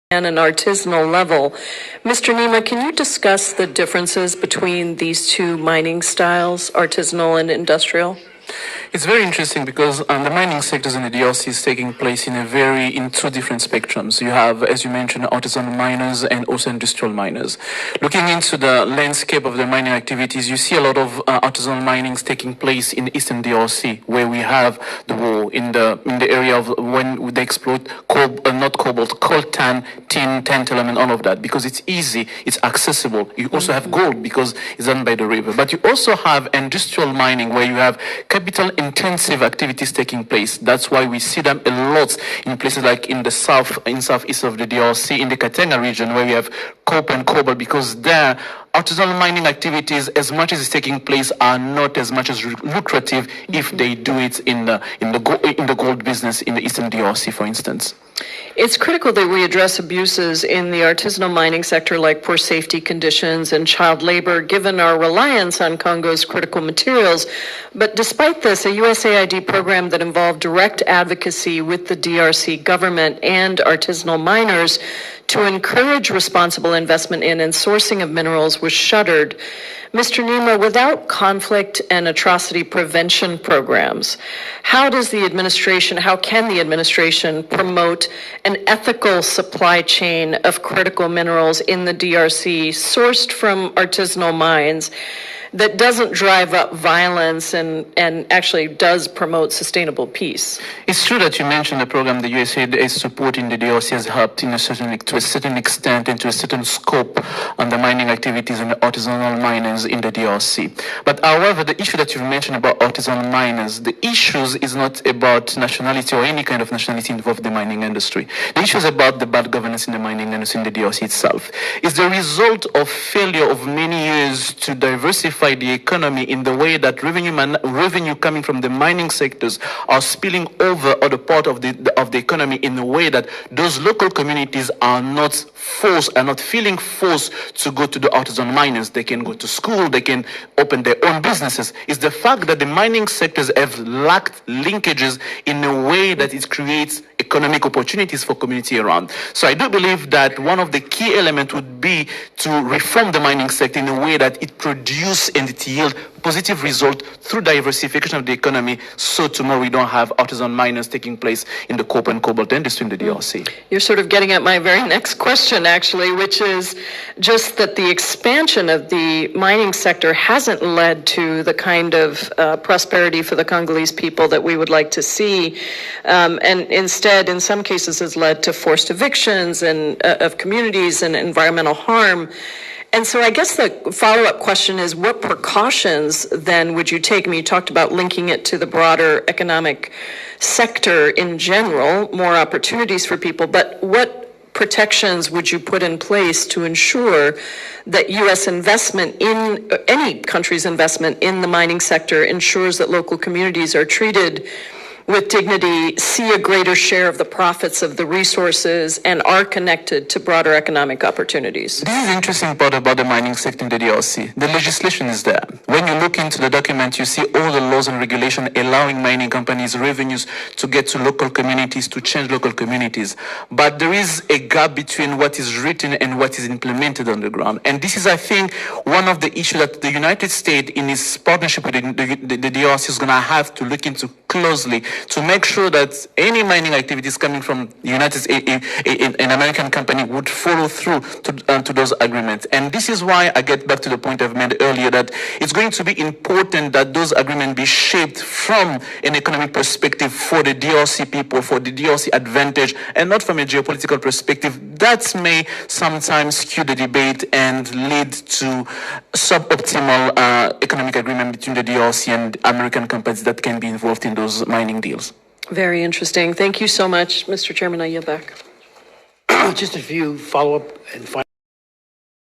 and an artisanal level. Mr. Nima, can you discuss the differences between these two mining styles, artisanal and industrial? It's very interesting because the mining sectors in the DRC is taking place in two different spectrums. You have, as you mentioned, artisanal miners and also industrial miners. Looking into the landscape of the mining activities, you see a lot of artisanal minings taking place in eastern DRC, where we have the war in the area of when they exploit coltan, tin, tantalum, and all of that, because it's easy, it's accessible. You also have gold because it's done by the river. But you also have industrial mining where you have capital intensive activities taking place. That's why we see them a lot in places like in the southeast of the DRC, in the Katanga region, where we have copper and cobalt, because there artisanal mining activities, as much as it's taking place, are not as much as lucrative if they do it in the gold business in the eastern DRC, for instance. It's critical that we address abuses in the artisanal mining sector, like poor safety conditions and child labor, given our reliance on Congo's critical materials. But despite this, a USAID program that involved direct advocacy with the DRC government and artisanal miners to encourage responsible investment in and sourcing of minerals was shuttered. Mr. Nima, without conflict and atrocity prevention programs, how can the administration promote an ethical supply chain of critical minerals in the DRC sourced from artisanal mines that doesn't drive up violence and actually does promote sustainable peace? It's true that you mentioned the program the USAID is supporting the DRC has helped to a certain extent and to a certain scope on the mining activities and the artisanal miners in the DRC. But however, the issue that you've mentioned about artisanal miners, the issue is not about nationality or any kind of nationality involved in the mining industry. The issue is about the bad governance in the mining industry in the DRC itself. It's the result of failure of many years to diversify the economy in the way that revenue coming from the mining sectors are spilling over other part of the economy in a way that those local communities are not feeling forced to go to the artisan miners. They can go to school, they can open their own businesses. It's the fact that the mining sectors have lacked linkages in a way that it creates economic opportunities for community around. So I do believe that one of the key elements would be to reform the mining sector in a way that it produce and it yield positive result through diversification of the economy, so tomorrow we don't have artisan miners taking place in the copper and cobalt industry in the DRC. You're sort of getting at my very next question, actually, which is just that the expansion of the mining sector hasn't led to the kind of prosperity for the Congolese people that we would like to see, and instead, in some cases, has led to forced evictions and of communities and environmental harm. And so I guess the follow-up question is, what precautions then would you take? I mean, you talked about linking it to the broader economic sector in general, more opportunities for people, but what protections would you put in place to ensure that U.S. investment in any country's investment in the mining sector ensures that local communities are treated with dignity, see a greater share of the profits of the resources, and are connected to broader economic opportunities? This is the interesting part about the mining sector in the DRC. The legislation is there. When you look into the document, you see all the laws and regulations allowing mining companies revenues to get to local communities, to change local communities. But there is a gap between what is written and what is implemented on the ground. And this is, I think, one of the issues that the United States, in its partnership with the DRC, is going to have to look into closely, to make sure that any mining activities coming from the United States, an American company, would follow through to those agreements. And this is why I get back to the point I've made earlier, that it's going to be important that those agreements be shaped from an economic perspective for the DRC people, for the DRC advantage, and not from a geopolitical perspective. That may sometimes skew the debate and lead to suboptimal economic agreement between the DRC and American companies that can be involved in those mining deals. Very interesting. Thank you so much, Mr. Chairman. I yield back. Just a few follow-up and final.